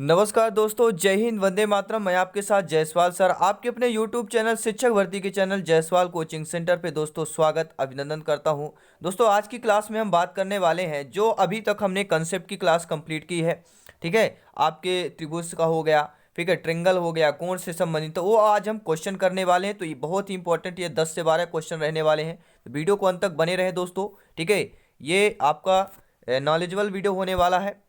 नमस्कार दोस्तों, जय हिंद, वंदे मातरम। मैं आपके साथ जायसवाल सर, आपके अपने यूट्यूब चैनल शिक्षक भर्ती के चैनल जायसवाल कोचिंग सेंटर पे दोस्तों स्वागत अभिनंदन करता हूं। दोस्तों आज की क्लास में हम बात करने वाले हैं जो अभी तक हमने कंसेप्ट की क्लास कंप्लीट की है। ठीक है, आपके त्रिभुज का हो गया, ठीक है, ट्रिंगल हो गया, कोण से संबंधित, तो वो आज हम क्वेश्चन करने वाले हैं। तो ये बहुत ही इंपॉर्टेंट, ये 10 से 12 क्वेश्चन रहने वाले हैं। तो वीडियो को अंत तक बने रहे दोस्तों। ठीक है, ये आपका नॉलेजेबल वीडियो होने वाला है।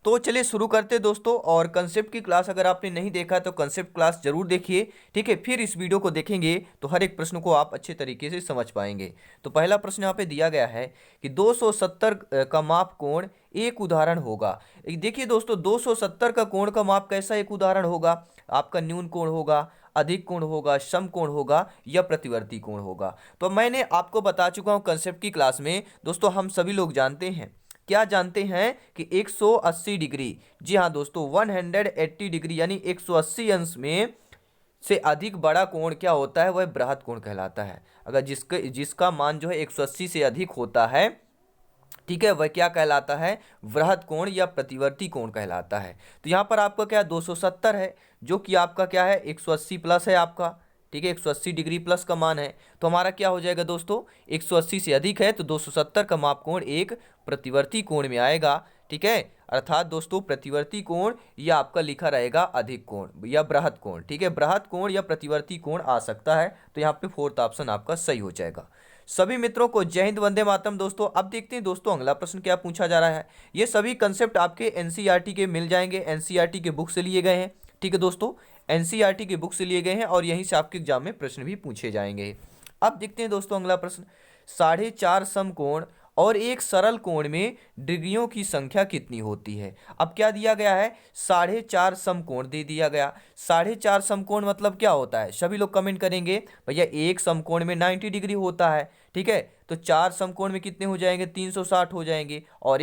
तो चलिए शुरू करते हैं दोस्तों। और कंसेप्ट की क्लास अगर आपने नहीं देखा तो कंसेप्ट क्लास जरूर देखिए। ठीक है, फिर इस वीडियो को देखेंगे तो हर एक प्रश्न को आप अच्छे तरीके से समझ पाएंगे। तो पहला प्रश्न यहाँ पे दिया गया है कि 270 का माप कोण एक उदाहरण होगा। देखिए दोस्तों, 270 का कोण का माप कैसा एक उदाहरण होगा? आपका न्यून कोण होगा, अधिक कोण होगा, सम कोण होगा या प्रतिवर्ती कोण होगा। तो मैंने आपको बता चुका हूं कंसेप्ट की क्लास में दोस्तों। हम सभी लोग जानते हैं, क्या जानते हैं कि 180 डिग्री, जी हाँ दोस्तों, 180 डिग्री यानी 180 अंश में से अधिक बड़ा कोण क्या होता है? वह बृहद कोण कहलाता है। अगर जिसका मान जो है 180 से अधिक होता है, ठीक है, वह क्या कहलाता है? वृहद कोण या प्रतिवर्ती कोण कहलाता है। तो यहाँ पर आपका क्या 270 है, जो कि आपका क्या है 180 प्लस है आपका। ठीक है, 180 डिग्री प्लस का मान है। तो हमारा क्या हो जाएगा दोस्तों, 180 से अधिक है तो 270 का माप कोण एक प्रतिवर्ती कोण में आएगा। ठीक है, अर्थात दोस्तों प्रतिवर्ती कोण या आपका लिखा रहेगा अधिक कोण या बृहद कोण। ठीक है, बृहद कोण या प्रतिवर्ती कोण आ सकता है। तो यहाँ पे फोर्थ ऑप्शन आपका सही हो जाएगा। सभी मित्रों को जय हिंद, वंदे मातरम दोस्तों। अब देखते हैं दोस्तों अगला प्रश्न क्या पूछा जा रहा है। ये सभी कंसेप्ट आपके एनसीईआरटी के मिल जाएंगे, एनसीईआरटी के बुक से लिए गए हैं। ठीक है दोस्तों, एनसीईआरटी के बुक से लिए गए हैं और यहीं से आपके एग्जाम में प्रश्न भी पूछे जाएंगे। अब देखते हैं दोस्तों अगला प्रश्न, 4.5 समकोण और एक सरल कोण में डिग्रियों की संख्या कितनी होती है? अब क्या दिया गया है? 4.5 समकोण दे दिया गया। 4.5 समकोण मतलब क्या होता है? सभी लोग कमेंट करेंगे भैया एक समकोण में 90 डिग्री होता है। ठीक है, तो 4 समकोण में कितने हो जाएंगे? 360 हो जाएंगे। और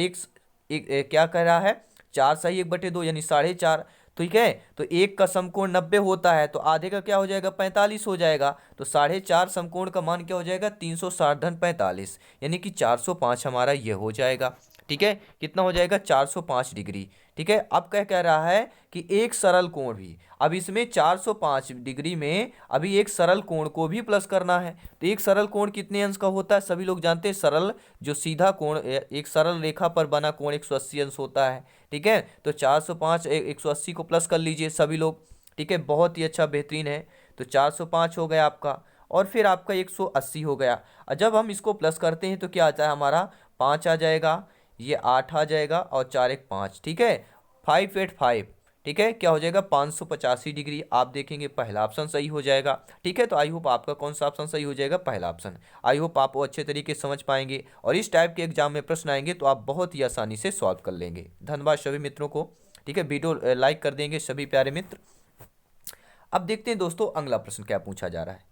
क्या कह रहा है? 4 सही 1/2 यानी 4.5। ठीक है, तो एक का समकोण 90 होता है तो आधे का क्या हो जाएगा? 45 हो जाएगा। तो 4.5 समकोण का मान क्या हो जाएगा? 360 धन 45 यानी कि 405 हमारा ये हो जाएगा। ठीक है, कितना हो जाएगा? 405 डिग्री। ठीक है, अब क्या कह रहा है कि एक सरल कोण भी, अब इसमें 405 डिग्री में अभी एक सरल कोण को भी प्लस करना है। तो एक सरल कोण कितने अंश का होता है? सभी लोग जानते हैं, सरल जो सीधा कोण, एक सरल रेखा पर बना कोण 180 अंश होता है। ठीक है, तो 405 180 को प्लस कर लीजिए सभी लोग। ठीक है, बहुत ही अच्छा, बेहतरीन है। तो 405 हो गया आपका और फिर आपका 180 हो गया। और जब हम इसको प्लस करते हैं तो क्या आता है हमारा? 5 आ जाएगा, ये 8 आ जाएगा और 4 1 5। ठीक है, 585। ठीक है, क्या हो जाएगा? 585 डिग्री। आप देखेंगे पहला ऑप्शन सही हो जाएगा। ठीक है, तो आई होप आपका कौन सा ऑप्शन सही हो जाएगा? पहला ऑप्शन। आई होप आप वो अच्छे तरीके से समझ पाएंगे और इस टाइप के एग्जाम में प्रश्न आएंगे तो आप बहुत ही आसानी से सॉल्व कर लेंगे। धन्यवाद सभी मित्रों को। ठीक है, वीडियो लाइक कर देंगे सभी प्यारे मित्र। अब देखते हैं दोस्तों अगला प्रश्न क्या पूछा जा रहा है।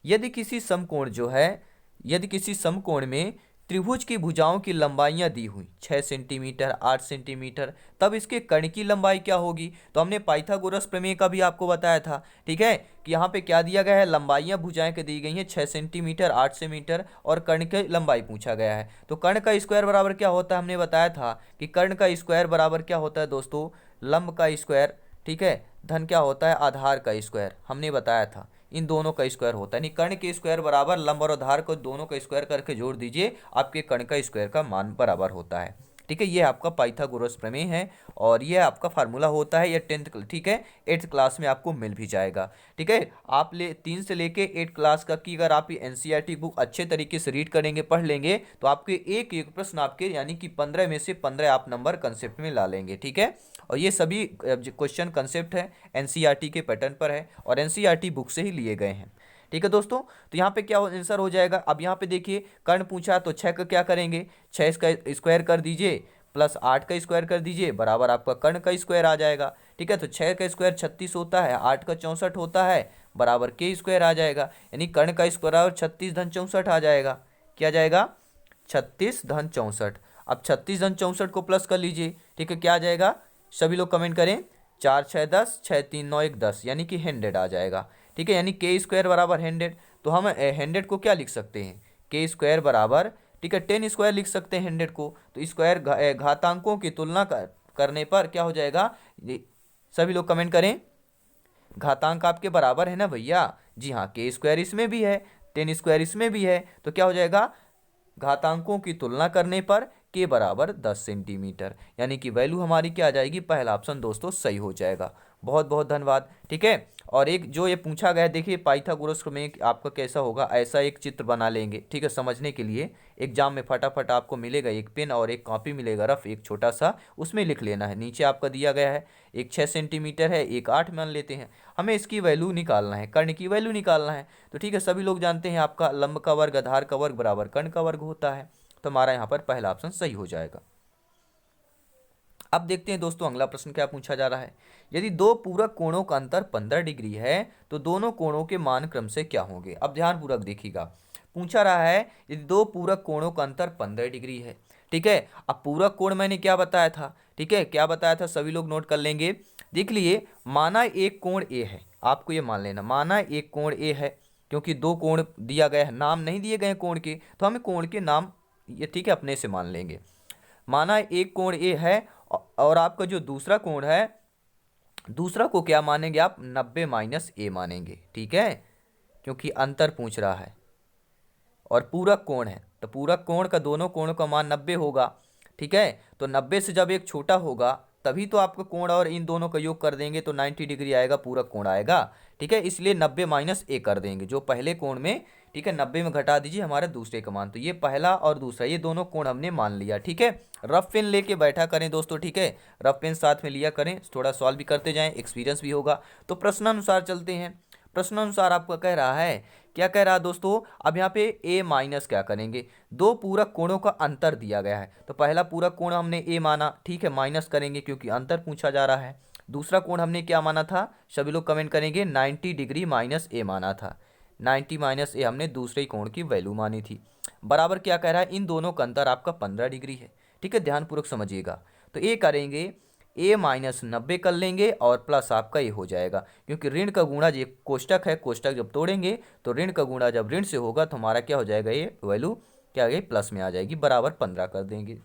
यदि किसी समकोण जो है, यदि किसी समकोण में त्रिभुज की भुजाओं की लंबाइयां दी हुई 6 सेंटीमीटर, 8 सेंटीमीटर, तब इसके कर्ण की लंबाई क्या होगी? तो हमने पाइथागोरस प्रमेय का भी आपको बताया था। ठीक है, कि यहाँ पे क्या दिया गया है? लंबाइयां भुजाएं के दी गई हैं 6 सेंटीमीटर, 8 सेंटीमीटर और कर्ण की लंबाई पूछा गया है। तो कर्ण का स्क्वायर बराबर क्या होता है? हमने बताया था कि कर्ण का स्क्वायर बराबर क्या होता है दोस्तों? लंब का स्क्वायर, ठीक है, धन क्या होता है? आधार का स्क्वायर। हमने बताया था इन दोनों का स्क्वायर होता है, यानी कर्ण के स्क्वायर बराबर लंब और आधार को दोनों का स्क्वायर करके जोड़ दीजिए, आपके कर्ण का स्क्वायर का मान बराबर होता है। ठीक है, ये आपका पाइथागोरस प्रमेय है और ये आपका फार्मूला होता है। ये 10th, ठीक है, 8th क्लास में आपको मिल भी जाएगा। ठीक है, आप 3 से लेके 8 क्लास का की अगर आप एनसीईआरटी बुक अच्छे तरीके से रीड करेंगे, पढ़ लेंगे, तो आपके एक एक प्रश्न आपके यानी कि 15 में से 15 आप नंबर कंसेप्ट में ला लेंगे। ठीक है, और ये सभी क्वेश्चन कंसेप्ट है एनसीईआरटी के पैटर्न पर है और एनसीईआरटी बुक से ही लिए गए हैं। ठीक है दोस्तों, तो यहाँ पे क्या आंसर हो जाएगा? अब यहाँ पे देखिए कर्ण पूछा तो 6 का क्या करेंगे? 6 का स्क्वायर कर दीजिए प्लस 8 का स्क्वायर कर दीजिए बराबर आपका कर्ण का स्क्वायर आ जाएगा। ठीक है, तो 6 का स्क्वायर 36 होता है, 8 का 64 होता है, बराबर के स्क्वायर आ जाएगा, यानी कर्ण का स्क्वायर बराबर 36 धन 64 आ जाएगा। क्या जाएगा? 36 धन 64। अब 36 धन 64 को प्लस कर लीजिए। ठीक है, क्या आ जाएगा? सभी लोग कमेंट करें। 4 6 10, 6 3 9 1 10 यानी कि 100 आ जाएगा। ठीक है, यानी के स्क्वायर बराबर 100। तो हम 100 को क्या लिख सकते हैं? के स्क्वायर बराबर, ठीक है, 10 स्क्वायर लिख सकते हैं 100 को। तो स्क्वायर घातांकों की तुलना करने पर क्या हो जाएगा? सभी लोग कमेंट करें। घातांक आपके बराबर है ना भैया? जी हाँ, के स्क्वायर इसमें भी है, 10 स्क्वायर इसमें भी है, तो क्या हो जाएगा, घातांकों की तुलना करने पर के बराबर 10 सेंटीमीटर, यानी कि वैल्यू हमारी क्या आ जाएगी, पहला ऑप्शन दोस्तों सही हो जाएगा। बहुत बहुत धन्यवाद। ठीक है, और एक जो ये पूछा गया है, देखिए पाइथागोरस में आपका कैसा होगा, ऐसा एक चित्र बना लेंगे। ठीक है, समझने के लिए एग्जाम में फटाफट आपको मिलेगा, एक पेन और एक कॉपी मिलेगा रफ, एक छोटा सा, उसमें लिख लेना है। नीचे आपका दिया गया है, एक 6 सेंटीमीटर है, एक 8 मान लेते हैं, हमें इसकी वैल्यू निकालना है, कर्ण की वैल्यू निकालना है। तो ठीक है, सभी लोग जानते हैं आपका लंब का वर्ग आधार का वर्ग बराबर कर्ण का वर्ग होता है, तो हमारा यहाँ पर पहला ऑप्शन सही हो जाएगा। अब देखते हैं दोस्तों अगला प्रश्न क्या पूछा जा रहा है। यदि दो पूरक कोणों का अंतर 15 डिग्री है तो दोनों कोणों के मान क्रम से क्या होंगे। अब ध्यान पूर्वक देखिएगा, पूछा रहा है यदि दो पूरक कोणों का अंतर 15 डिग्री है। ठीक है, अब पूरक कोण मैंने क्या बताया था, ठीक है, क्या बताया था, सभी लोग नोट कर लेंगे। देख लिए, माना एक कोण ए है, आपको ये मान लेना, माना एक कोण ए है, क्योंकि दो कोण दिया गया है, नाम नहीं दिए गए कोण के, तो हमें कोण के नाम ये ठीक है अपने से मान लेंगे। माना एक कोण ए है और आपका जो दूसरा कोण है, दूसरा को क्या मानेंगे आप, 90 माइनस ए मानेंगे। ठीक है, क्योंकि अंतर पूछ रहा है और पूरक कोण है, तो पूरक कोण का दोनों कोणों का मान 90 होगा। ठीक है, तो 90 से जब एक छोटा होगा तभी तो आपका कोण और इन दोनों का योग कर देंगे तो 90 डिग्री आएगा, पूरक कोण आएगा। ठीक है, इसलिए 90 माइनस ए कर देंगे जो पहले कोण में, ठीक है, 90 में घटा दीजिए हमारे दूसरे का मान, तो ये पहला और दूसरा ये दोनों कोण हमने मान लिया। ठीक है, रफ पेन लेके बैठा करें दोस्तों। ठीक है, रफ पेन साथ में लिया करें, थोड़ा सॉल्व भी करते जाएं, एक्सपीरियंस भी होगा। तो प्रश्नानुसार चलते हैं। प्रश्नानुसार आपका कह रहा है, क्या कह रहा है दोस्तों, अब यहाँ पे a माइनस क्या करेंगे, दो पूरक कोणों का अंतर दिया गया है, तो पहला पूरक कोण हमने a माना, ठीक है, माइनस करेंगे क्योंकि अंतर पूछा जा रहा है। दूसरा कोण हमने क्या माना था, सभी लोग कमेंट करेंगे, 90 डिग्री माइनस a माना था, 90 माइनस ए हमने दूसरे कोण की वैल्यू मानी थी। बराबर क्या कह रहा है, इन दोनों का अंतर आपका 15 डिग्री है। ठीक है, ध्यानपूर्वक समझिएगा। तो ए करेंगे, ए माइनस 90 कर लेंगे और प्लस आपका ये हो जाएगा, क्योंकि ऋण का गुणा, ये कोष्टक है, कोष्टक जब तोड़ेंगे तो ऋण का गुणा जब ऋण से होगा तो हमारा क्या हो जाएगा, ये वैल्यू क्या आ गई, प्लस में आ जाएगी, बराबर 15 कर देंगे।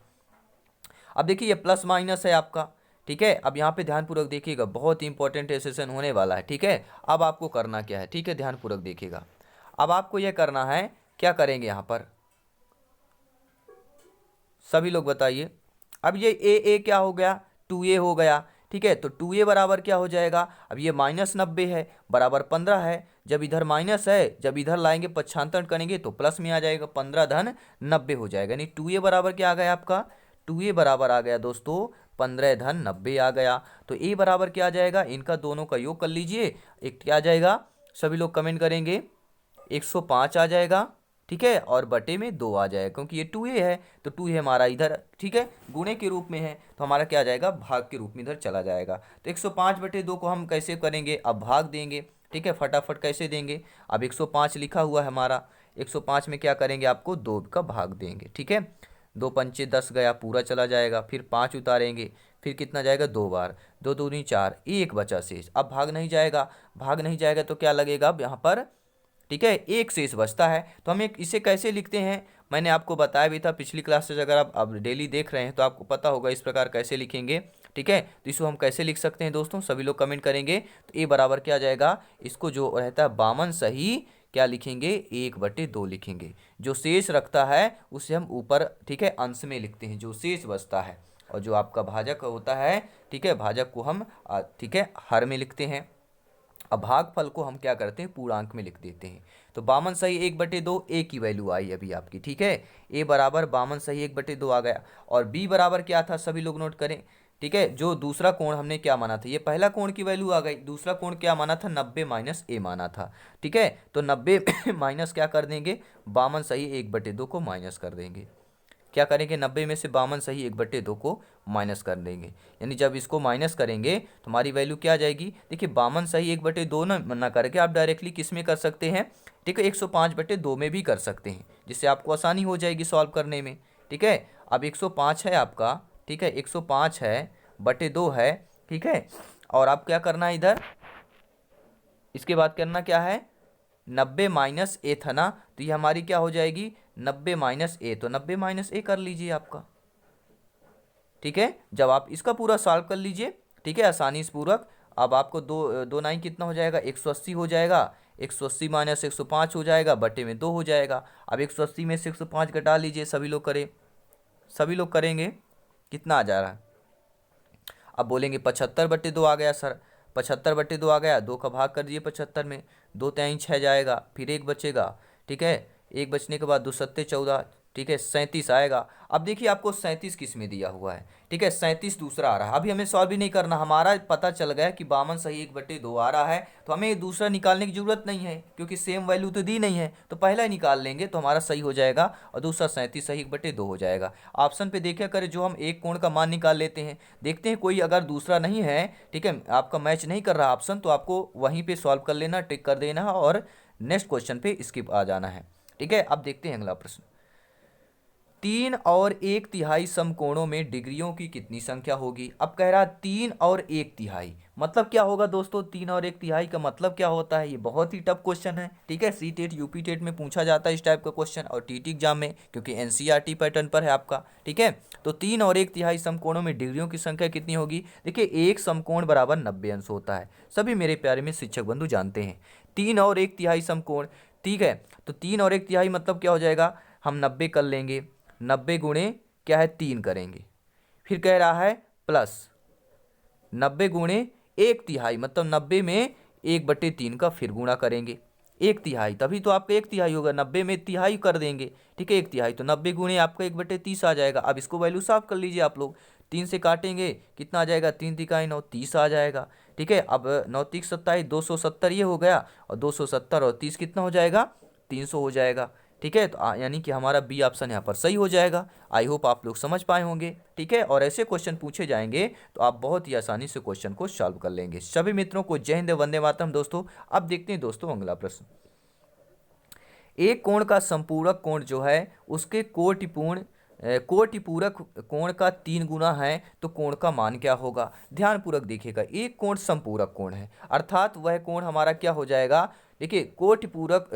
अब देखिए ये प्लस माइनस है आपका। ठीक है, अब यहाँ पे ध्यानपूर्वक देखिएगा, बहुत ही इंपॉर्टेंट सेशन होने वाला है। ठीक है, अब आपको करना क्या है, ठीक है, ध्यानपूर्वक देखिएगा। अब आपको यह करना है, क्या करेंगे यहाँ पर, सभी लोग बताइए। अब ये ए क्या हो गया, 2a हो गया। ठीक है, तो 2a बराबर क्या हो जाएगा, अब ये माइनस 90 है, बराबर 15 है, जब इधर माइनस है, जब इधर लाएंगे पक्षांतर करेंगे तो प्लस में आ जाएगा, 15 धन 90 हो जाएगा, यानी 2a बराबर क्या आ गया आपका, 2a बराबर आ गया दोस्तों 15 धन 90 आ गया। तो a बराबर क्या आ जाएगा, इनका दोनों का योग कर लीजिए, एक क्या आ जाएगा, सभी लोग कमेंट करेंगे, 105 आ जाएगा। ठीक है, और बटे में 2 आ जाएगा, क्योंकि ये 2a है तो 2a हमारा इधर, ठीक है, गुणे के रूप में है, तो हमारा क्या आ जाएगा, भाग के रूप में इधर चला जाएगा। तो 105 बटे 2 को हम कैसे करेंगे, अब भाग देंगे। ठीक है, फटाफट कैसे देंगे, अब 105 लिखा हुआ है हमारा, 105 में क्या करेंगे, आपको 2 का भाग देंगे। ठीक है, 2 पंचे 10 गया, पूरा चला जाएगा, फिर 5 उतारेंगे, फिर कितना जाएगा, 2 बार, 2 दूनी 4, 1 बचा शेष। अब भाग नहीं जाएगा, भाग नहीं जाएगा तो क्या लगेगा अब यहाँ पर, ठीक है, एक शेष बचता है, तो हम इसे कैसे लिखते हैं, मैंने आपको बताया भी था पिछली क्लास से, अगर आप अब डेली देख रहे हैं तो आपको पता होगा इस प्रकार कैसे लिखेंगे। ठीक है, तो इसको हम कैसे लिख सकते हैं दोस्तों, सभी लोग कमेंट करेंगे। तो ए बराबर क्या आ जाएगा, इसको जो रहता है बामन सही क्या लिखेंगे, 1/2 लिखेंगे, जो शेष रखता है उसे हम ऊपर, ठीक है, अंश में लिखते हैं, जो शेष बचता है, और जो आपका भाजक होता है, ठीक है, भाजक को हम ठीक है हर में लिखते हैं। अब भागफल को हम क्या करते हैं, पूर्णांक में लिख देते हैं। तो बामन सही 1/2, ए की वैल्यू आई अभी आपकी। ठीक है, ए बराबर बामन सही 1/2 आ गया, और बी बराबर क्या था, सभी लोग नोट करें। ठीक है, जो दूसरा कोण हमने क्या माना था, ये पहला कोण की वैल्यू आ गई, दूसरा कोण क्या माना था, 90 माइनस ए माना था। ठीक है, तो 90 माइनस क्या कर देंगे, बामन सही 1/2 को माइनस कर देंगे। क्या करेंगे, 90 में से बामन सही 1/2 को माइनस कर देंगे, यानी जब इसको माइनस करेंगे तो हमारी वैल्यू क्या आ जाएगी, देखिए बामन सही 1/2 ना करके आप डायरेक्टली किस में कर सकते हैं, ठीक है, 105/2 में भी कर सकते हैं, जिससे आपको आसानी हो जाएगी सॉल्व करने में। ठीक है, अब 105 है आपका, ठीक है, 105 है बटे 2 है। ठीक है, और आप क्या करना है इधर, इसके बाद करना क्या है, 90 माइनस ए था ना, तो ये हमारी क्या हो जाएगी, 90 माइनस ए, तो 90 माइनस ए कर लीजिए आपका। ठीक है, जब आप इसका पूरा सॉल्व कर लीजिए ठीक है, आसानी से पूरक। अब आपको दो दो नाइन कितना हो जाएगा, 180 हो जाएगा। 180 माइनस 105 हो जाएगा, बटे में 2 हो जाएगा। अब 180 में से 105 घटा लीजिए, सभी लोग करें, सभी लोग करेंगे, कितना आ जा रहा है। अब बोलेंगे 75/2 आ गया सर, 75/2 आ गया, 2 का भाग कर दिए 75 में, 2 3 6 जाएगा, फिर 1 बचेगा। ठीक है, 1 बचने के बाद 2 सत्ते 14, ठीक है 37 आएगा। अब देखिए आपको 37 किस में दिया हुआ है, ठीक है 37 दूसरा आ रहा है। अभी हमें सॉल्व भी नहीं करना, हमारा पता चल गया कि 52 सही 1/2 आ रहा है, तो हमें दूसरा निकालने की जरूरत नहीं है क्योंकि सेम वैल्यू तो दी नहीं है, तो पहला ही निकाल लेंगे तो हमारा सही हो जाएगा और दूसरा 37 सही 1/2 हो जाएगा। ऑप्शन पे देखिए करें, जो हम एक कोण का मान निकाल लेते हैं, देखते हैं कोई अगर दूसरा नहीं है, ठीक है आपका मैच नहीं कर रहा ऑप्शन, तो आपको वहीं पे सॉल्व कर लेना, टिक कर देना है और नेक्स्ट क्वेश्चन पे स्किप आ जाना है। ठीक है, अब देखते हैं अगला प्रश्न। 3 और 1/3 समकोणों में डिग्रियों की कितनी संख्या होगी। अब कह रहा 3 और 1/3 मतलब क्या होगा दोस्तों, 3 और 1/3 का मतलब क्या होता है, ये बहुत ही टफ क्वेश्चन है। ठीक है, सी टेट यूपी टेट में पूछा जाता है इस टाइप का क्वेश्चन, और टीटी एग्जाम में, क्योंकि एनसीईआरटी पैटर्न पर है आपका। ठीक है, तो 3 और 1/3 समकोणों में डिग्रियों की संख्या कितनी होगी। देखिए एक समकोण बराबर 90 अंश होता है, सभी मेरे प्यारे में शिक्षक बंधु जानते हैं। 3 और 1/3 समकोण, ठीक है, तो 3 और 1/3 मतलब क्या हो जाएगा, हम 90 कर लेंगे, 90 गुणे क्या है 3 करेंगे, फिर कह रहा है प्लस 90 गुणे 1/3 मतलब 90 में 1/3 का फिर गुणा करेंगे, 1/3 तभी तो आपका 1/3 होगा, 90 में तिहाई कर देंगे। ठीक है, 1/3 तो 90 गुणे आपका 1/30 आ जाएगा। अब इसको वैल्यू साफ कर लीजिए आप लोग, 3 से काटेंगे कितना आ जाएगा, 3 तिकाई 9 30 आ जाएगा। ठीक है, अब 9 3 27 270 ये हो गया, और 270 और 30 कितना हो जाएगा, 300 हो जाएगा। ठीक है, तो यानी कि हमारा बी ऑप्शन यहाँ पर सही हो जाएगा। आई होप आप लोग समझ पाए होंगे। ठीक है, और ऐसे क्वेश्चन पूछे जाएंगे तो आप बहुत ही आसानी से क्वेश्चन को सॉल्व कर लेंगे। सभी मित्रों को जय हिंद, वंदे मातरम दोस्तों। अब देखते हैं दोस्तों अगला प्रश्न। एक कोण का संपूरक कोण जो है उसके कोटिपूरक कोण का 3 गुना है, तो कोण का मान क्या होगा। ध्यानपूर्वक देखिएगा, एक कोण संपूरक कोण है, अर्थात वह कोण हमारा क्या हो जाएगा। देखिए कोटिपूरक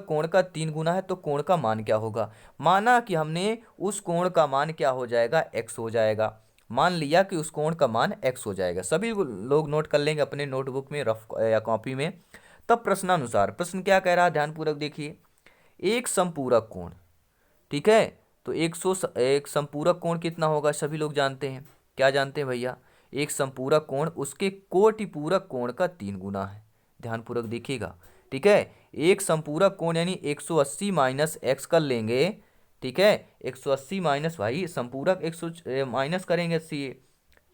कोण का 3 गुना है, तो कोण का मान क्या होगा। माना कि हमने उस कोण का मान क्या हो जाएगा, x हो जाएगा। मान लिया कि उस कोण का मान x हो जाएगा, सभी लोग नोट कर लेंगे अपने नोटबुक में, रफ या कॉपी में। तब प्रश्नानुसार प्रश्न क्या कह रहा है, ध्यानपूर्वक देखिए। एक संपूरक कोण, ठीक है, तो एक संपूरक कोण कितना होगा, सभी लोग जानते हैं, क्या जानते हैं भैया, एक संपूरक कोण उसके कोटिपूरक कोण का 3 गुना है। ध्यानपूर्वक देखिएगा। ठीक है, एक संपूरक कोण यानी 180 माइनस एक्स कर लेंगे। ठीक है, 180 माइनस, भाई संपूरक 100 माइनस करेंगे 80।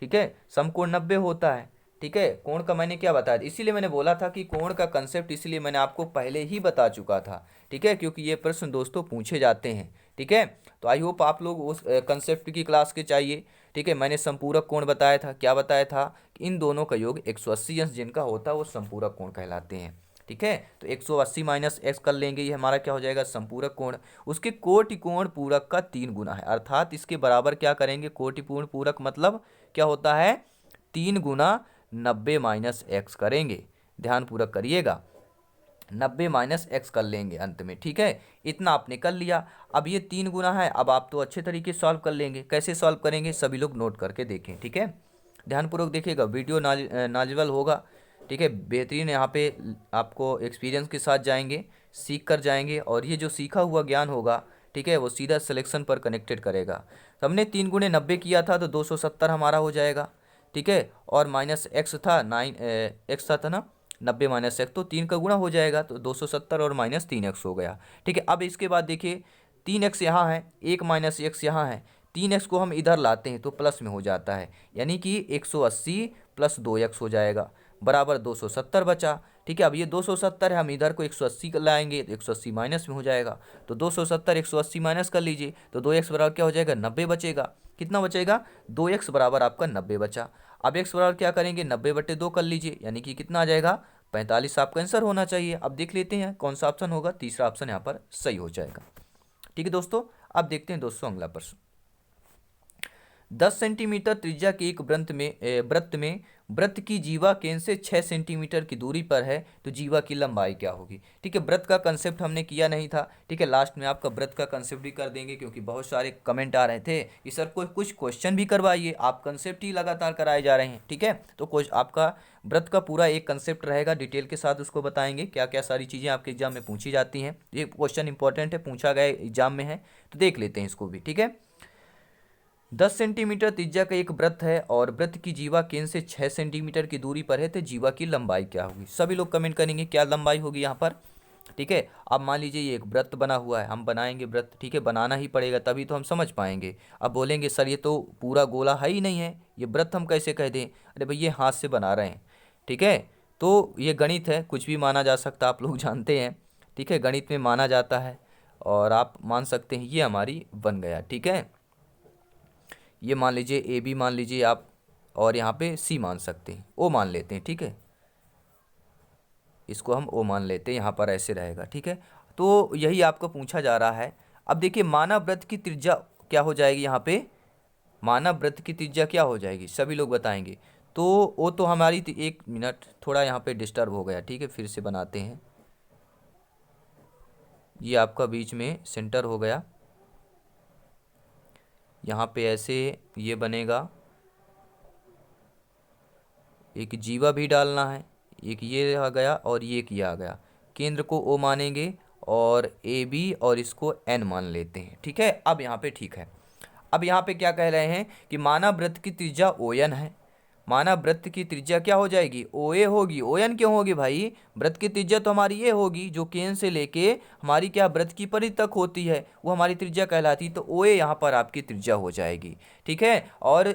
ठीक है, समकोण 90 होता है। ठीक है, कोण का मैंने क्या बताया, इसीलिए मैंने बोला था कि कोण का कंसेप्ट इसलिए मैंने आपको पहले ही बता चुका था। ठीक है, क्योंकि ये प्रश्न दोस्तों पूछे जाते हैं। ठीक है, तो आई होप आप लोग उस कंसेप्ट की क्लास के चाहिए। ठीक है, मैंने संपूरक कोण बताया था, क्या बताया था कि इन दोनों का योग 180 अंश जिनका होता है वो संपूरक कोण कहलाते हैं। ठीक है, तो 180 माइनस एक्स कर लेंगे, ये हमारा क्या हो जाएगा, संपूरक कोण। उसके कोटिकोण पूरक का 3 गुना है, अर्थात इसके बराबर क्या करेंगे, कोटिपूर्ण पूरक मतलब क्या होता है, 3 गुना 90 माइनस एक्स करेंगे। ध्यानपूर्वक करिएगा, 90 माइनस एक्स कर लेंगे अंत में। ठीक है, इतना आपने कर लिया। अब ये 3 गुना है, अब आप तो अच्छे तरीके से सॉल्व कर लेंगे। कैसे सॉल्व करेंगे, सभी लोग नोट करके देखें। ठीक है, ध्यानपूर्वक देखिएगा, वीडियो नाजुअल होगा। ठीक है, बेहतरीन, यहाँ पे आपको एक्सपीरियंस के साथ जाएंगे, सीख कर जाएंगे, और ये जो सीखा हुआ ज्ञान होगा, ठीक है, वो सीधा सिलेक्शन पर कनेक्टेड करेगा। तो हमने 3 गुणे 90 किया था, तो 270 हमारा हो जाएगा। ठीक है, और माइनस एक्स था, एक्स था ना, 90 माइनस एक्स, तो 3 का गुणा हो जाएगा, तो 270 और माइनस 3x हो गया। ठीक है, अब इसके बाद देखिए 3x यहाँ है, 1 माइनस एक्स यहाँ है, 3x को हम इधर लाते हैं तो प्लस में हो जाता है, यानी कि 180 प्लस 2x हो जाएगा, बराबर 270 बचा। ठीक है, अब ये 270 है, हम इधर को 180 लाएंगे तो 180 माइनस में हो जाएगा, तो 270 180 माइनस कर लीजिए, तो 2x बराबर क्या हो जाएगा, 90 बचेगा। कितना बचेगा, 2x बराबर आपका 90 बचा। अब x बराबर क्या करेंगे, 90/2 कर लीजिए, यानी कि कितना आ जाएगा, 45 आपका आंसर होना चाहिए। अब देख लेते हैं कौन सा ऑप्शन होगा, तीसरा ऑप्शन यहाँ पर सही हो जाएगा। ठीक है दोस्तों, अब देखते हैं दोस्तों अगला प्रश्न। 10 सेंटीमीटर त्रिज्या के एक वृत्त की जीवा केंद्र से 6 सेंटीमीटर की दूरी पर है तो जीवा की लंबाई क्या होगी। ठीक है, वृत्त का कंसेप्ट हमने किया नहीं था। ठीक है, लास्ट में आपका वृत्त का कंसेप्ट भी कर देंगे, क्योंकि बहुत सारे कमेंट आ रहे थे कि सर कोई कुछ क्वेश्चन भी करवाइए, आप कंसेप्ट ही लगातार कराए जा रहे हैं। ठीक है, तो कुछ आपका वृत्त का पूरा एक कंसेप्ट रहेगा, डिटेल के साथ उसको बताएंगे क्या क्या सारी चीज़ें आपके एग्जाम में पूछी जाती हैं। ये क्वेश्चन इंपॉर्टेंट है, पूछा गया एग्जाम में है, तो देख लेते हैं इसको भी। ठीक है, 10 सेंटीमीटर त्रिज्या का एक वृत्त है और वृत्त की जीवा केंद्र से 6 सेंटीमीटर की दूरी पर है तो जीवा की लंबाई क्या होगी। सभी लोग कमेंट करेंगे क्या लंबाई होगी यहाँ पर। ठीक है, अब मान लीजिए ये एक वृत्त बना हुआ है, हम बनाएंगे वृत्त। ठीक है, बनाना ही पड़ेगा तभी तो हम समझ पाएंगे। अब बोलेंगे सर ये तो पूरा गोला है ही नहीं है, ये वृत्त हम कैसे कह दें। अरे भाई ये हाथ से बना रहे हैं। ठीक है, तो ये गणित है, कुछ भी माना जा सकता है, आप लोग जानते हैं। ठीक है, गणित में माना जाता है और आप मान सकते हैं। ये हमारी बन गया। ठीक है, ये मान लीजिए ए बी मान लीजिए आप, और यहाँ पे सी मान सकते हैं, ओ मान लेते हैं। ठीक है, इसको हम ओ मान लेते हैं, यहाँ पर ऐसे रहेगा। ठीक है, तो यही आपको पूछा जा रहा है। अब देखिए मानव वृत्त की त्रिज्या क्या हो जाएगी, यहाँ पे मानव वृत्त की त्रिज्या क्या हो जाएगी, सभी लोग बताएंगे। तो वो तो हमारी एक मिनट, थोड़ा यहाँ पे डिस्टर्ब हो गया। ठीक है, फिर से बनाते हैं। ये आपका बीच में सेंटर हो गया, यहाँ पे ऐसे ये बनेगा। एक जीवा भी डालना है, एक ये आ गया और ये एक ये आ गया। केंद्र को ओ मानेंगे और ए बी और इसको एन मान लेते हैं। ठीक है, अब यहाँ पे ठीक है। अब यहाँ पे क्या कह रहे हैं कि मानव वृत्त की त्रिज्या ओ एन है। मानव वृत्त की त्रिज्या क्या हो जाएगी, ओ ए होगी। ओ एन क्यों होगी भाई, वृत्त की त्रिज्या तो हमारी ये होगी जो केंद्र से लेके हमारी क्या वृत्त की परिधि तक होती है, वो हमारी त्रिज्या कहलाती। तो ओ ए यहाँ पर आपकी त्रिज्या हो जाएगी। ठीक है, और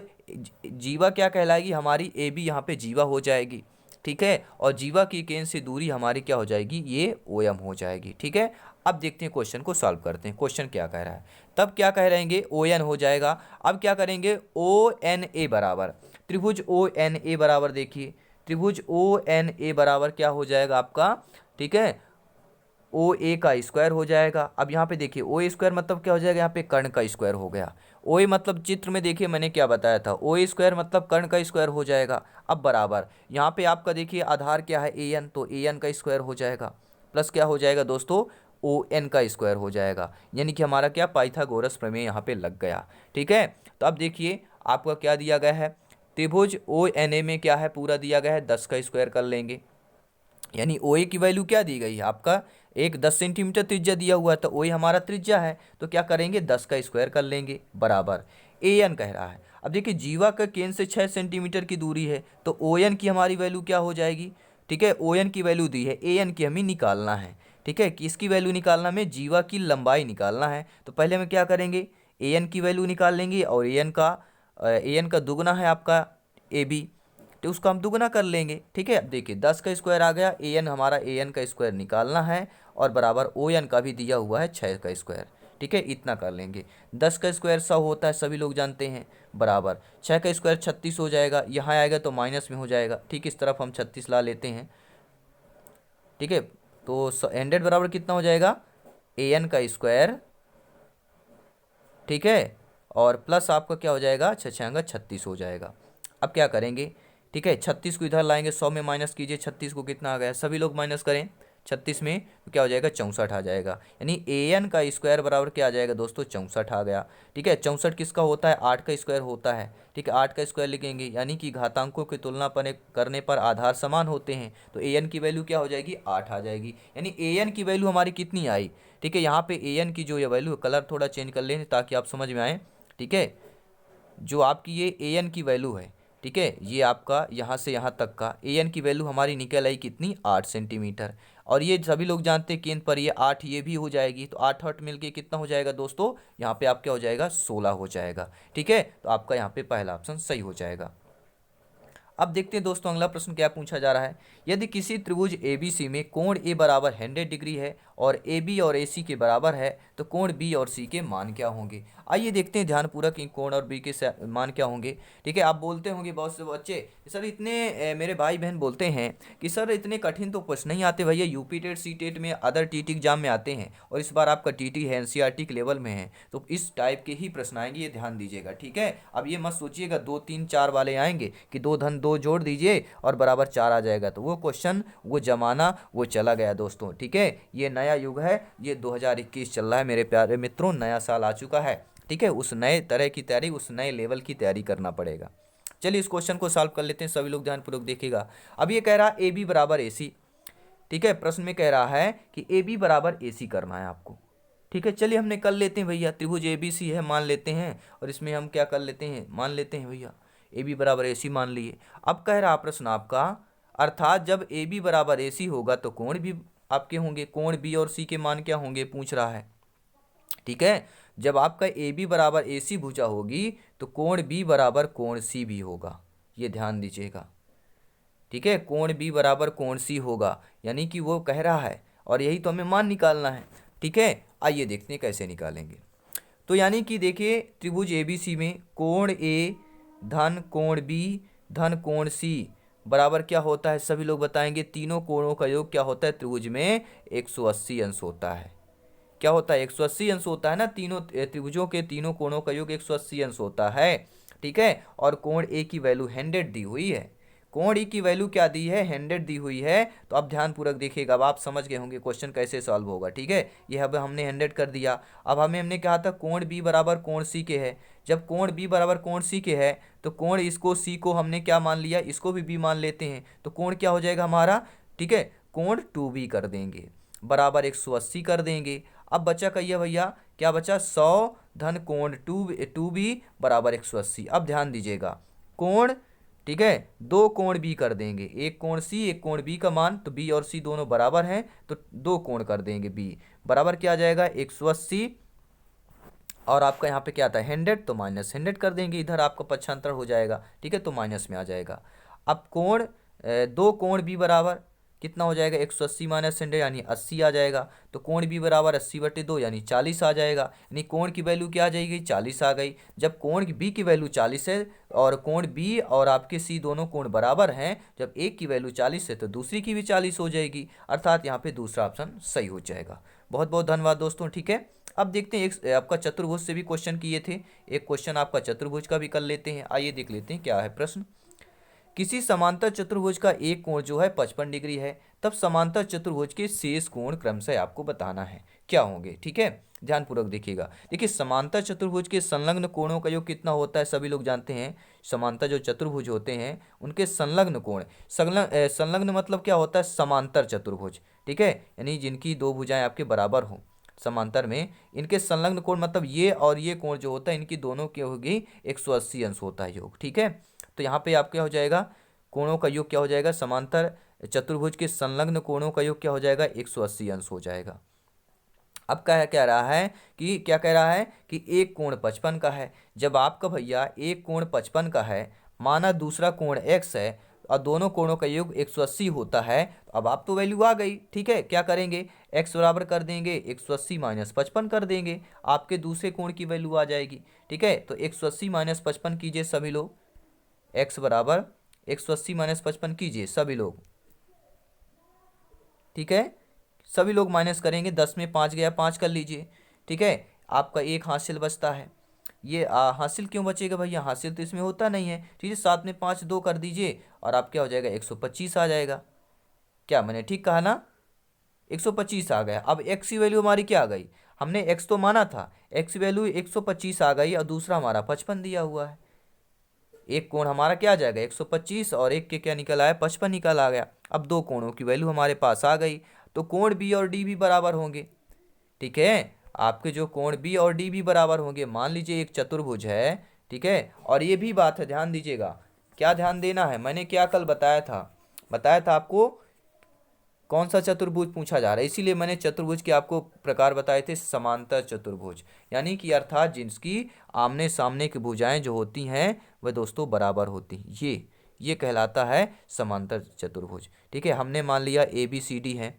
जीवा क्या कहलाएगी हमारी, ए बी यहाँ पे जीवा हो जाएगी। ठीक है, और जीवा की केंद्र से दूरी हमारी क्या हो जाएगी, ये ओ एम हो जाएगी। ठीक है, अब देखते हैं क्वेश्चन को सॉल्व करते हैं। क्वेश्चन क्या कह रहा है, तब क्या कह रहेंगे ओ एन हो जाएगा। अब क्या करेंगे, ओ एन ए बराबर त्रिभुज ओ एन ए बराबर, देखिए त्रिभुज ओ एन ए बराबर क्या हो जाएगा आपका। ठीक है, ओ ए का स्क्वायर हो जाएगा। अब यहाँ पे देखिए ओ ए स्क्वायर मतलब क्या हो जाएगा, यहाँ पे कर्ण का स्क्वायर हो गया। ओ ए मतलब चित्र में देखिए मैंने क्या बताया था, ओ ए स्क्वायर मतलब कर्ण का स्क्वायर हो जाएगा। अब बराबर यहाँ पे आपका देखिए आधार क्या है, ए एन, तो ए एन का स्क्वायर हो जाएगा। प्लस क्या हो जाएगा दोस्तों, ओ एन का स्क्वायर हो जाएगा। यानी कि हमारा क्या पाइथागोरस प्रमेय यहाँ पे लग गया। ठीक है, तो अब देखिए आपका क्या दिया गया है, त्रिभुज ओ एन ए में क्या है, पूरा दिया गया है 10 का स्क्वायर कर लेंगे। यानी ओ ए की वैल्यू क्या दी गई है आपका, एक 10 सेंटीमीटर त्रिज्या दिया हुआ है, तो ओ ए हमारा त्रिज्या है, तो क्या करेंगे 10 का स्क्वायर कर लेंगे बराबर ए एन कह रहा है। अब देखिए जीवा का केंद्र से 6 सेंटीमीटर की दूरी है, तो ओ एन की हमारी वैल्यू क्या हो जाएगी। ठीक है, ओ एन की वैल्यू दी है, ए एन की हमें निकालना है। ठीक है, किसकी वैल्यू निकालना, हमें जीवा की लंबाई निकालना है। तो पहले हम क्या करेंगे, ए एन की वैल्यू निकाल लेंगे, और ए एन का दुगना है आपका ए बी, तो उसको हम दुगना कर लेंगे। ठीक है, अब देखिए 10 का स्क्वायर आ गया, ए एन हमारा ए एन का स्क्वायर निकालना है, और बराबर ओ एन का भी दिया हुआ है 6 का स्क्वायर। ठीक है, इतना कर लेंगे। 10 का स्क्वायर 100 होता है, सभी लोग जानते हैं, बराबर 6 का स्क्वायर 36 हो जाएगा। यहाँ आएगा तो माइनस में हो जाएगा। ठीक, इस तरफ हम 36 ला लेते हैं। ठीक है, तो 100 बराबर कितना हो जाएगा, ए एन का स्क्वायर। ठीक है, और प्लस आपका क्या हो जाएगा, 6 36 हो जाएगा। अब क्या करेंगे, ठीक है 36 को इधर लाएंगे, 100 में माइनस कीजिए, 36 को कितना आ गया, सभी लोग माइनस करें 36 में, तो क्या हो जाएगा 64 आ जाएगा। यानी ए एन का स्क्वायर बराबर क्या आ जाएगा दोस्तों, 64 आ गया। ठीक है, 64 किसका होता है, 8 का स्क्वायर होता है। ठीक है, 8 का स्क्वायर लिखेंगे, यानी कि घातांकों की तुलना करने पर आधार समान होते हैं, तो ए एन की वैल्यू क्या हो जाएगी, 8 आ जाएगी। यानी ए एन की वैल्यू हमारी कितनी आई। ठीक है, यहाँ पे ए एन की जो ये वैल्यू, कलर थोड़ा चेंज कर लें ताकि आप समझ में आए। ठीक है, जो आपकी ये ए एन की वैल्यू है, ठीक है, ये आपका यहाँ से यहाँ तक का ए एन की वैल्यू हमारी निकल आई कितनी, 8 सेंटीमीटर। और ये सभी लोग जानते हैं केंद्र पर ये 8 ये भी हो जाएगी, तो 8 8 मिलके कितना हो जाएगा दोस्तों, यहाँ पे आप क्या हो जाएगा, 16 हो जाएगा। ठीक है, तो आपका यहाँ पे पहला ऑप्शन सही हो जाएगा। अब देखते हैं दोस्तों अगला प्रश्न क्या पूछा जा रहा है। यदि किसी त्रिभुज ABC में कोण ए बराबर 100 डिग्री है और ए बी और ए सी के बराबर है तो कोण बी और सी के मान क्या होंगे। आइए देखते हैं ध्यानपूर्वक कि कोण और बी के मान क्या होंगे। ठीक है, आप बोलते होंगे बहुत से बच्चे सर इतने मेरे भाई बहन बोलते हैं कि सर इतने कठिन तो कुछ नहीं आते भैया, यूपी टेट सी टेट में अदर टीटी एग्जाम में आते हैं और इस बार आपका टीटी है एनसीईआरटी के लेवल में है, तो इस टाइप के ही प्रश्न आएंगे, ये ध्यान दीजिएगा। ठीक है, अब ये मत सोचिएगा 2 3 4 वाले आएंगे कि 2 धन 2 जोड़ दीजिए और बराबर 4 आ जाएगा, तो वो क्वेश्चन वो जमाना वो चला गया दोस्तों। ठीक है, ये नया युग है, ये 2021 चल रहा है मेरे प्यारे मित्रों, नया साल आ चुका है। ठीक है, उस नए तरह की तैयारी, उस नए लेवल की तैयारी करना पड़ेगा। चलिए इस क्वेश्चन को सॉल्व कर लेते हैं, सभी लोग ध्यानपूर्वक देखिएगा। अब ये कह रहा है ए बी बराबर ए सी। ठीक है, प्रश्न में कह रहा है कि ए बी बराबर ए सी करना है आपको। ठीक है, चलिए हमने कर लेते हैं भैया, त्रिभुज ए बी सी है मान लेते हैं, और इसमें हम क्या कर लेते हैं, मान लेते हैं भैया ए बी बराबर ए सी मान लिए। अब कह रहा प्रश्न आपका, अर्थात जब ए बी बराबर ए सी होगा तो कोण भी आपके होंगे, कोण बी और सी के मान क्या होंगे पूछ रहा है। ठीक है, जब आपका ए बी बराबर ए सी भुजा होगी तो कोण बी बराबर कोण सी भी होगा, ये ध्यान दीजिएगा। ठीक है, कोण बी बराबर कोण सी होगा, यानी कि वो कह रहा है और यही तो हमें मान निकालना है। ठीक है, आइए देखते हैं कैसे निकालेंगे। तो यानी कि देखिए त्रिभुज ए बी सी में कोण ए धन कोण बी धन कोण सी बराबर क्या होता है, सभी लोग बताएंगे। तीनों कोणों का योग क्या होता है त्रिभुज में, 180 अंश होता है। क्या होता है, 180 अंश होता है ना, तीनों त्रिभुजों के तीनों कोणों का योग 180 अंश होता है। ठीक है, और कोण ए की वैल्यू 100 दी हुई है, कोण ई की वैल्यू क्या दी है, 100 दी हुई है। तो अब ध्यानपूर्वक देखिएगा, अब आप समझ गए होंगे क्वेश्चन कैसे सॉल्व होगा। ठीक है, ये अब हमने 100 कर दिया। अब हमने कहा था कोण बी बराबर कोण सी के है, जब कोण बी बराबर कोण सी के है तो कोण इसको सी को हमने क्या मान लिया, इसको भी बी मान लेते हैं, तो कोण क्या हो जाएगा हमारा। ठीक है, कोण 2b कर देंगे बराबर 180 कर देंगे। अब बचा कहिए भैया क्या बचा, 100 धन कोण 2b बराबर 180। अब ध्यान दीजिएगा कोण, ठीक है, दो कोण बी कर देंगे, एक कोण सी एक कोण बी का मान, तो बी और सी दोनों बराबर हैं तो दो कोण कर देंगे, बी बराबर क्या आ जाएगा 180, और आपका यहाँ पे क्या आता है 100, तो माइनस 100 कर देंगे, इधर आपका पक्षांतर हो जाएगा। ठीक है, तो माइनस में आ जाएगा। अब कोण दो कोण बी बराबर कितना हो जाएगा, 180 माइनस 100 यानी 80 आ जाएगा। तो कोण बी बराबर 80/2 यानी 40 आ जाएगा, यानी कोण की वैल्यू क्या आ जाएगी 40 आ गई। जब कोण बी की वैल्यू 40 है और कोण बी और आपके सी दोनों कोण बराबर हैं, जब एक की वैल्यू 40 है तो दूसरी की भी 40 हो जाएगी, अर्थात यहाँ पे दूसरा ऑप्शन सही हो जाएगा। बहुत बहुत धन्यवाद दोस्तों। ठीक है, अब देखते हैं एक आपका चतुर्भुज से भी क्वेश्चन किए थे, एक क्वेश्चन आपका चतुर्भुज का भी कर लेते हैं। आइए देख लेते हैं क्या है प्रश्न। किसी समांतर चतुर्भुज का एक कोण जो है 55 डिग्री है, तब समांतर चतुर्भुज के शेष कोण क्रमशः आपको बताना है, क्या होंगे। ठीक है, ध्यानपूर्वक देखिएगा। देखिए समांतर चतुर्भुज के संलग्न कोणों का योग कितना होता है, सभी लोग जानते हैं। समांतर जो चतुर्भुज होते हैं उनके संलग्न कोण, संलग्न मतलब क्या होता है, समांतर चतुर्भुज। ठीक है, यानी जिनकी दो भुजाएं आपके बराबर हों समांतर में, इनके संलग्न कोण मतलब ये और ये कोण जो होता है इनकी दोनों की होगी 180 अंश होता है योग। ठीक है, तो यहाँ पे आप क्या हो जाएगा, कोणों का योग क्या हो जाएगा, समांतर चतुर्भुज के संलग्न कोणों का योग क्या हो जाएगा 180 अंश हो जाएगा। अब क्या कह रहा है कि क्या कह रहा है कि एक कोण 55 का है। जब आपका भैया एक कोण 55 का है, माना दूसरा कोण x है और दोनों कोणों का योग 180 होता है, तो अब आप तो वैल्यू आ गई। ठीक है, क्या करेंगे x बराबर कर देंगे 180 माइनस 55 कर देंगे, आपके दूसरे कोण की वैल्यू आ जाएगी। ठीक है, तो 180 माइनस 55 कीजिए सभी लोग, x बराबर 180 माइनस 55 कीजिए सभी लोग। ठीक है, सभी लोग माइनस करेंगे, 10 में 5 गया 5 कर लीजिए। ठीक है, आपका एक हासिल बचता है, ये हासिल क्यों बचेगा भैया, हासिल तो इसमें होता नहीं है। ठीक है, 7 में 5 2 कर दीजिए और आप क्या हो जाएगा 125 आ जाएगा। क्या मैंने ठीक कहा ना, 125 आ गया। अब x की वैल्यू हमारी क्या आ गई, हमने x तो माना था, x वैल्यू 125 आ गई और दूसरा हमारा 55 दिया हुआ है। एक कोण हमारा क्या आ जाएगा 125 और एक के क्या निकल आया 55 निकल आ गया। अब दो कोणों की वैल्यू हमारे पास आ गई, तो कोण बी और डी भी बराबर होंगे। ठीक है, आपके जो कोण बी और डी भी बराबर होंगे। मान लीजिए एक चतुर्भुज है, ठीक है, और ये भी बात है ध्यान दीजिएगा, क्या ध्यान देना है, मैंने क्या कल बताया था आपको कौन सा चतुर्भुज पूछा जा रहा है, इसीलिए मैंने चतुर्भुज के आपको प्रकार बताए थे, समांतर चतुर्भुज, यानी कि अर्थात जिनकी आमने सामने की भुजाएं जो होती हैं वह दोस्तों बराबर होती हैं, ये कहलाता है समांतर चतुर्भुज। ठीक है, हमने मान लिया ए बी सी डी है,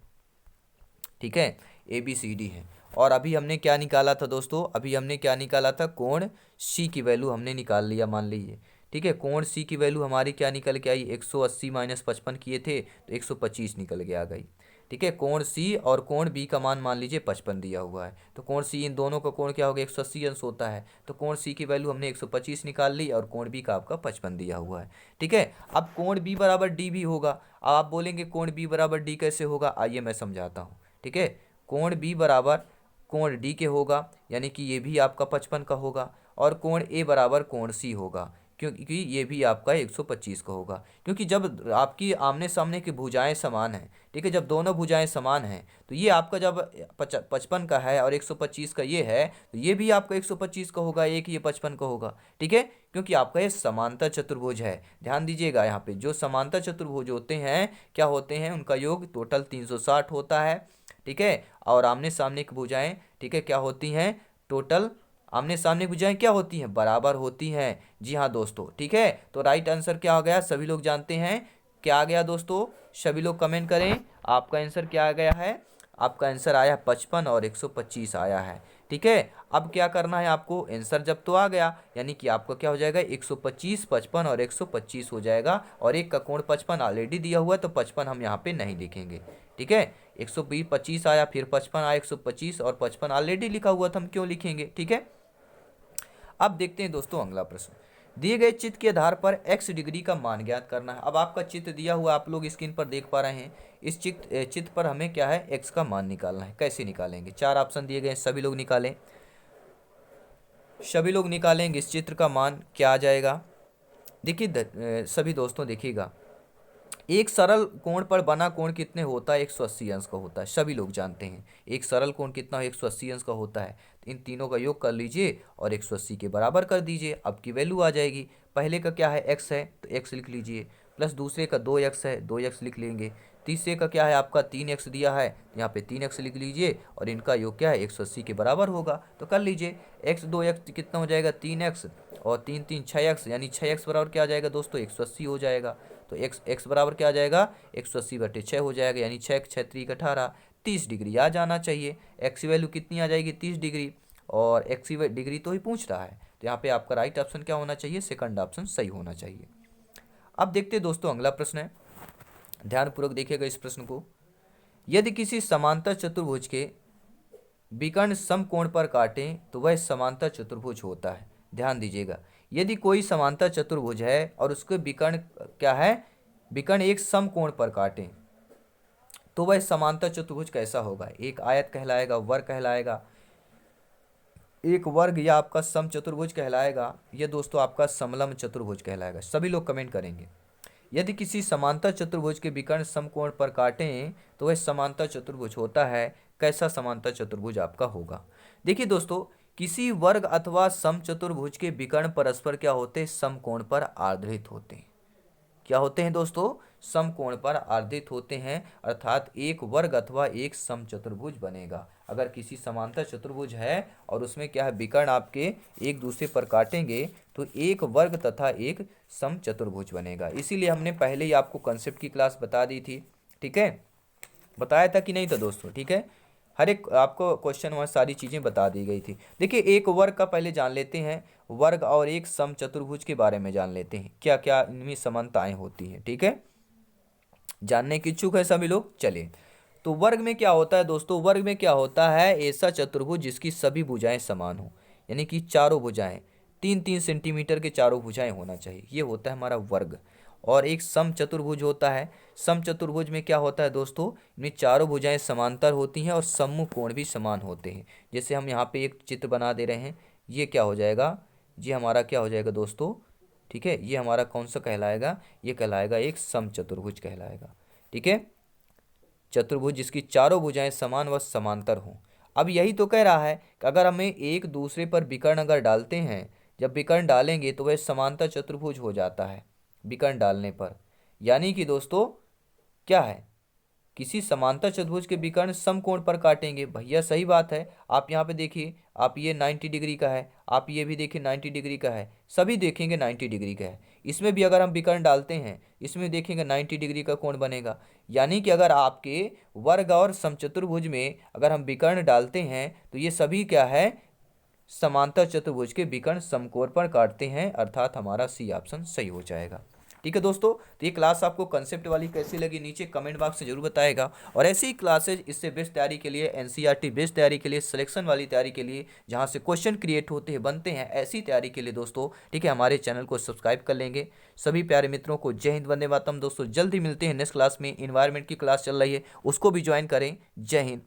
ठीक है, ABCD है। और अभी हमने क्या निकाला था दोस्तों, अभी हमने क्या निकाला था, कोण C की वैल्यू हमने निकाल लिया मान लीजिए। ठीक है, कोण C की वैल्यू हमारी क्या निकल के आई, 180 माइनस 55 किए थे तो 125 निकल के आ गई। ठीक है, कोण C और कोण B का मान लीजिए 55 दिया हुआ है, तो कोण C इन दोनों का कोण क्या होगा, 180 अंश होता है, तो कोण C की वैल्यू हमने 125 निकाल ली और कोण B का आपका 55 दिया हुआ है। ठीक है, अब कोण B बराबर D भी होगा। अब आप बोलेंगे कोण B बराबर D कैसे होगा, आइए मैं समझाता हूँ। ठीक है, कोण B बराबर कोण D के होगा, यानी कि ये भी आपका 55 का होगा, और कोण A बराबर कोण C होगा, क्योंकि ये भी आपका 125 का होगा। क्योंकि जब आपकी आमने सामने की भुजाएं समान हैं, ठीक है, जब दोनों भुजाएं समान हैं तो ये आपका जब 55 का है और 125 का ये है, तो ये भी आपका 125 का होगा, एक ये 55 का होगा। ठीक है, क्योंकि आपका ये समांतर चतुर्भुज है। ध्यान दीजिएगा, यहाँ पे जो समांतर चतुर्भुज होते हैं क्या होते हैं, उनका योग टोटल 360 होता है। ठीक है, और आमने सामने की भुजाएं, ठीक है, क्या होती हैं, टोटल आमने सामने की भुजाएं क्या होती हैं, बराबर होती हैं। जी हाँ दोस्तों, ठीक है, तो राइट आंसर क्या आ गया, सभी लोग जानते हैं क्या आ गया दोस्तों, सभी लोग कमेंट करें आपका आंसर क्या आ गया है। आपका आंसर आया 55 और 125 आया है। ठीक है, अब क्या करना है आपको, आंसर जब तो आ गया यानी कि आपका क्या हो जाएगा, 125, 55 और 125 हो जाएगा, और एक का कोण 55 ऑलरेडी दिया हुआ है तो 55 हम यहाँ पे नहीं लिखेंगे। ठीक है, 120 25 आया, फिर 55 आया, 125 और 55 ऑलरेडी लिखा हुआ था, हम क्यों लिखेंगे। ठीक है, अब देखते हैं दोस्तों अगला प्रश्न। दिए गए चित्र के आधार पर x डिग्री का मान ज्ञात करना है। अब आपका चित्र दिया हुआ आप लोग स्क्रीन पर देख पा रहे हैं। इस चित्र पर हमें क्या है, x का मान निकालना है। कैसे निकालेंगे, चार ऑप्शन दिए गए हैं, सभी लोग निकालें, सभी लोग निकालेंगे इस चित्र का मान क्या आ जाएगा। देखिए सभी दोस्तों देखिएगा, एक सरल कोण पर बना कोण कितने होता है, 180 अंश का होता है, सभी लोग जानते हैं। एक सरल कोण कितना 180 अंश का होता है, तो इन तीनों का योग कर लीजिए और 180 के बराबर कर दीजिए, अब की वैल्यू आ जाएगी। पहले का क्या है, x है तो x लिख लीजिए, प्लस दूसरे का 2x है, 2x लिख लेंगे। तीसरे का क्या है आपका 3x दिया है, यहाँ पे 3x लिख लीजिए, और इनका योग क्या है 180 के बराबर होगा, तो कर लीजिए। x 2x कितना हो जाएगा 3x, और 3 3 6x, यानी 6x बराबर क्या आ जाएगा दोस्तों 180 हो जाएगा। तो x बराबर क्या आ जाएगा 180/6 हो जाएगा, यानी 6 6 3 18, 30 डिग्री आ जाना चाहिए। x की वैल्यू कितनी आ जाएगी 30 डिग्री, और x की डिग्री तो ही पूछ रहा है, तो यहाँ पे आपका राइट ऑप्शन क्या होना चाहिए, सेकंड ऑप्शन सही होना चाहिए। अब देखते हैं दोस्तों अगला प्रश्न है, ध्यानपूर्वक देखिएगा इस प्रश्न को। यदि किसी समांतर चतुर्भुज के विकर्ण समकोण पर काटें तो वह समांतर चतुर्भुज होता है। ध्यान दीजिएगा, यदि कोई समांतर चतुर्भुज है और उसके विकर्ण क्या है, विकर्ण एक समकोण पर काटें तो वह समांतर चतुर्भुज कैसा होगा, एक आयत कहलाएगा, वर्ग कहलाएगा, एक वर्ग या आपका समचतुर्भुज कहलाएगा, यह दोस्तों आपका समलंब चतुर्भुज कहलाएगा। सभी लोग कमेंट करेंगे। यदि किसी समांतर चतुर्भुज के विकर्ण समकोण पर काटें तो वह समांतर चतुर्भुज होता है। कैसा समांतर चतुर्भुज आपका होगा, देखिए दोस्तों, किसी वर्ग अथवा समचतुर्भुज के विकर्ण परस्पर क्या होते हैं, समकोण पर आधारित होते हैं। क्या होते हैं दोस्तों, समकोण पर आधारित होते हैं, अर्थात एक वर्ग अथवा एक समचतुर्भुज बनेगा। अगर किसी समांतर चतुर्भुज है और उसमें क्या है, विकर्ण आपके एक दूसरे पर काटेंगे तो एक वर्ग तथा एक समचतुर्भुज बनेगा। इसीलिए हमने पहले ही आपको कंसेप्ट की क्लास बता दी थी। ठीक है, बताया था कि नहीं था दोस्तों। ठीक है, हर एक आपको क्वेश्चन में सारी चीज़ें बता दी गई थी। देखिए, एक वर्ग का पहले जान लेते हैं, वर्ग और एक समचतुर्भुज के बारे में जान लेते हैं, क्या क्या इनमें समानताएं होती हैं। ठीक है, जानने की इच्छुक है सभी लोग, चलिए। तो वर्ग में क्या होता है दोस्तों, वर्ग में क्या होता है, ऐसा चतुर्भुज जिसकी सभी भुजाएं समान हो, यानी कि चारों भुजाएं 3 3 सेंटीमीटर के चारों भुजाएं होना चाहिए, ये होता है हमारा वर्ग। और एक सम चतुर्भुज होता है, सम चतुर्भुज में क्या होता है दोस्तों, इनमें चारों भुजाएं समांतर होती हैं और सम्मुख कोण भी समान होते हैं। जैसे हम यहाँ पे एक चित्र बना दे रहे हैं, ये क्या हो जाएगा, ये हमारा क्या हो जाएगा दोस्तों, ठीक है, ये हमारा कौन सा कहलाएगा, ये कहलाएगा एक सम चतुर्भुज कहलाएगा। ठीक है, चतुर्भुज जिसकी चारों भुजाएं समान व समांतर हों। अब यही तो कह रहा है कि अगर हमें एक दूसरे पर विकर्ण अगर डालते हैं, जब विकर्ण डालेंगे तो वह समांतर चतुर्भुज हो जाता है विकर्ण डालने पर। यानी कि दोस्तों क्या है, किसी समांतर चतुर्भुज के विकर्ण समकोण पर काटेंगे। भैया सही बात है। आप यहाँ पे देखिए, आप ये 90 डिग्री का है, आप ये भी देखिए 90 डिग्री का है, सभी देखेंगे 90 डिग्री का है। इसमें भी अगर हम विकर्ण डालते हैं, इसमें देखेंगे 90 डिग्री का कोण बनेगा। यानी कि अगर आपके वर्ग और समचतुर्भुज में अगर हम विकर्ण डालते हैं तो ये सभी क्या है, समांतर चतुर्भुज के विकर्ण समकोण पर काटते हैं, अर्थात हमारा सी ऑप्शन सही हो जाएगा। ठीक है दोस्तों, तो ये क्लास आपको कंसेप्ट वाली कैसी लगी नीचे कमेंट बॉक्स में जरूर बताएगा। और ऐसी ही क्लासेज इससे बेस्ट तैयारी के लिए, एनसीईआरटी बेस्ट तैयारी के लिए, सिलेक्शन वाली तैयारी के लिए, जहां से क्वेश्चन क्रिएट होते हैं बनते हैं, ऐसी तैयारी के लिए दोस्तों ठीक है हमारे चैनल को सब्सक्राइब कर लेंगे। सभी प्यारे मित्रों को जय हिंद, वंदे मातरम। दोस्तों जल्द ही मिलते हैं नेक्स्ट क्लास में। इन्वायरमेंट की क्लास चल रही है, उसको भी ज्वाइन करें। जय हिंद।